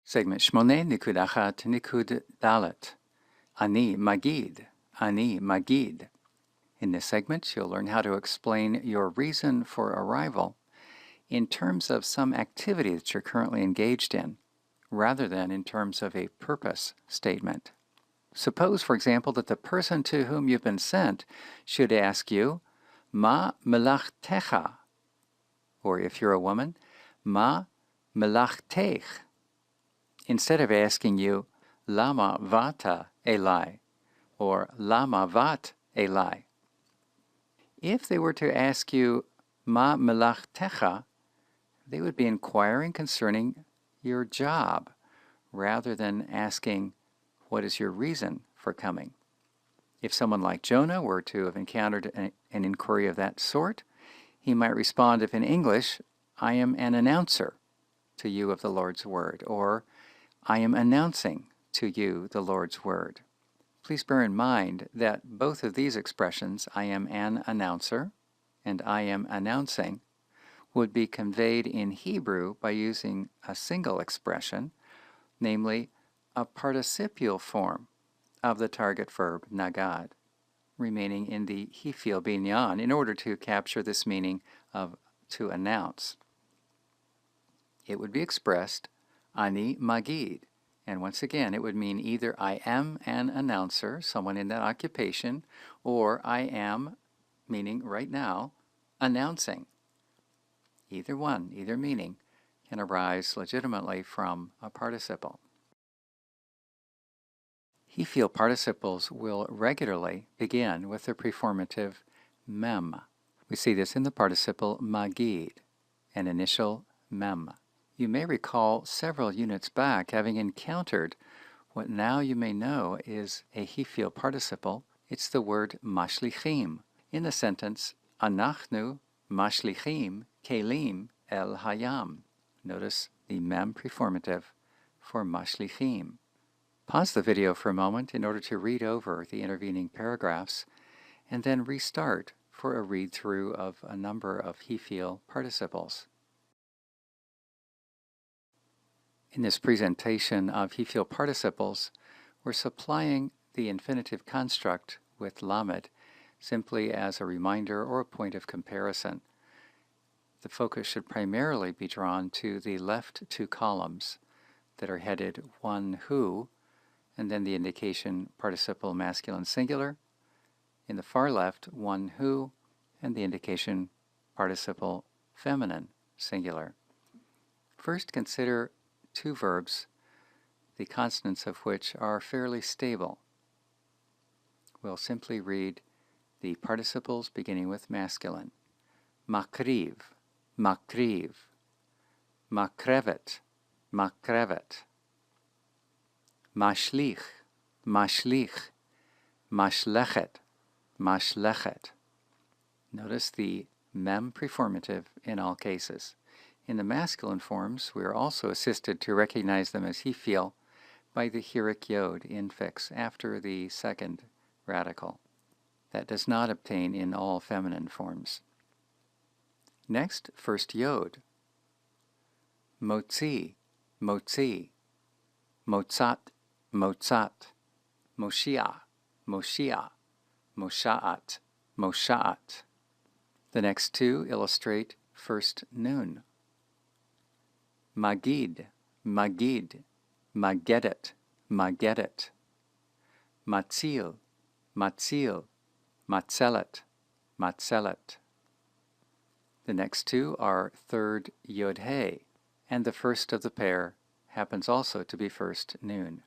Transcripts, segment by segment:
Segment 8 Nikud dalet. Ani magid. Ani magid. In this segment, you'll learn how to explain your reason for arrival in terms of some activity that you're currently engaged in, rather than in terms of a purpose statement. Suppose, for example, that the person to whom you've been sent should ask you, Ma melachtecha? Or if you're a woman, Ma melachtech? Instead of asking you, Lama vata elai? Or Lama vat elai? If they were to ask you, Ma melachtecha? They would be inquiring concerning your job, rather than asking, what is your reason for coming? If someone like Jonah were to have encountered an inquiry of that sort, he might respond, if in English, I am an announcer to you of the Lord's word, or I am announcing to you the Lord's word. Please bear in mind that both of these expressions, I am an announcer and I am announcing, would be conveyed in Hebrew by using a single expression, namely a participial form of the target verb nagad, remaining in the hifil binyan in order to capture this meaning of to announce. It would be expressed ani magid, and once again it would mean either I am an announcer, someone in that occupation, or I am, meaning right now, announcing. Either one, either meaning, can arise legitimately from a participle. Hifil participles will regularly begin with the preformative mem. We see this in the participle magid, an initial mem. You may recall several units back having encountered what now you may know is a hifil participle. It's the word mashlichim in the sentence Anachnu mashlichim kelim el hayam. Notice the mem preformative for mashlichim. Pause the video for a moment in order to read over the intervening paragraphs, and then restart for a read-through of a number of hifil participles. In this presentation of hifil participles, we're supplying the infinitive construct with lamed simply as a reminder or a point of comparison. The focus should primarily be drawn to the left two columns that are headed one who, and then the indication participle masculine singular. In the far left, one who, and the indication participle feminine singular. First, consider two verbs, the consonants of which are fairly stable. We'll simply read the participles beginning with masculine. Makriv, makriv. Makrevet, makrevet. Mashlich, mashlich, mashlechet, mashlechet. Notice the mem preformative in all cases. In the masculine forms, we are also assisted to recognize them as hifil by the hirik yod infix after the second radical. That does not obtain in all feminine forms. Next, first yod. Motzi, motzi. Motzat, motzat. Moshia, moshia. Moshaat, moshaat. The next two illustrate first nun. Magid, magid. Magedet, magedet. Matzil, matzil. Matzelet, matzelet. The next two are third yod-he, and the first of the pair happens also to be first nun.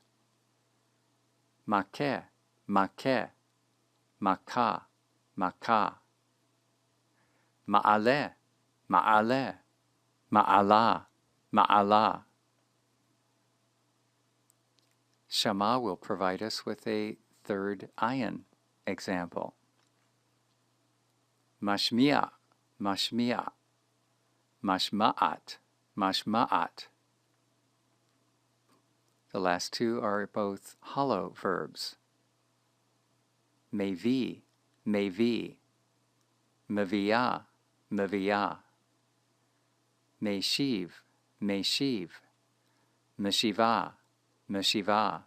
Makeh, makeh. Makah, makah. Ma'aleh, ma'aleh. Ma'alah, ma'alah. Shama will provide us with a third ayin example. Mashmiya, mashmiya. Mashma'at, mashma'at. The last two are both hollow verbs. Mevi, mevi. Meviyah, meviyah. Meshiv, meshiv. Meshiva, meshiva.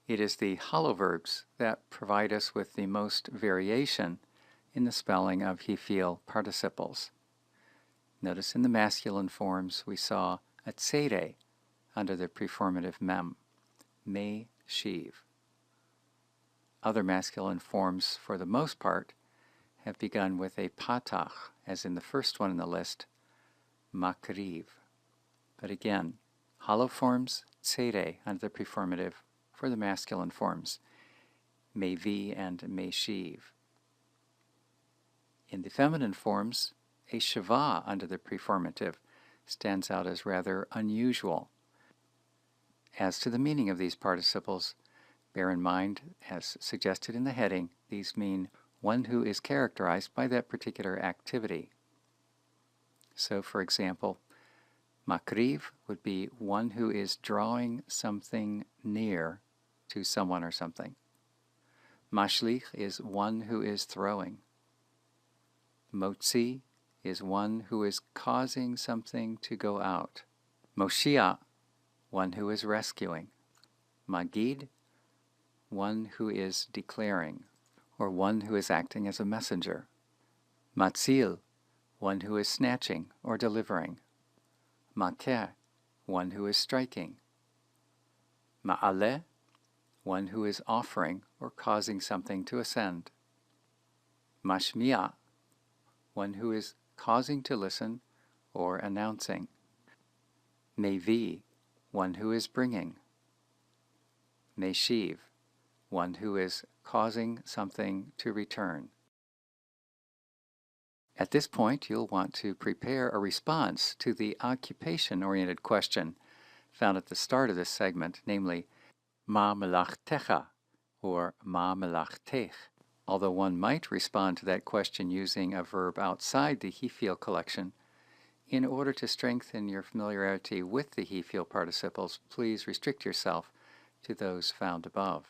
It is the hollow verbs that provide us with the most variation in the spelling of he-feel participles. Notice in the masculine forms we saw a tsere under the preformative mem, me, shiv. Other masculine forms, for the most part, have begun with a patach, as in the first one in the list, makriv. But again, hollow forms, tsere under the preformative for the masculine forms, mevi and meshiv. In the feminine forms, a shiva under the preformative stands out as rather unusual. As to the meaning of these participles, bear in mind, as suggested in the heading, these mean one who is characterized by that particular activity. So, for example, makriv would be one who is drawing something near to someone or something. Mashlich is one who is throwing. Motzi is one who is causing something to go out. Moshia, one who is rescuing. Magid, one who is declaring, or one who is acting as a messenger. Matzil, one who is snatching or delivering. Makeh, one who is striking. Ma'aleh, one who is offering or causing something to ascend. Mashmi'a, one who is causing to listen or announcing. Mevi, one who is bringing. Meshiv, one who is causing something to return. At this point, you'll want to prepare a response to the occupation-oriented question found at the start of this segment, namely, Ma melachtecha, or Ma melachtech. Although one might respond to that question using a verb outside the he-feel collection, in order to strengthen your familiarity with the he-feel participles, please restrict yourself to those found above.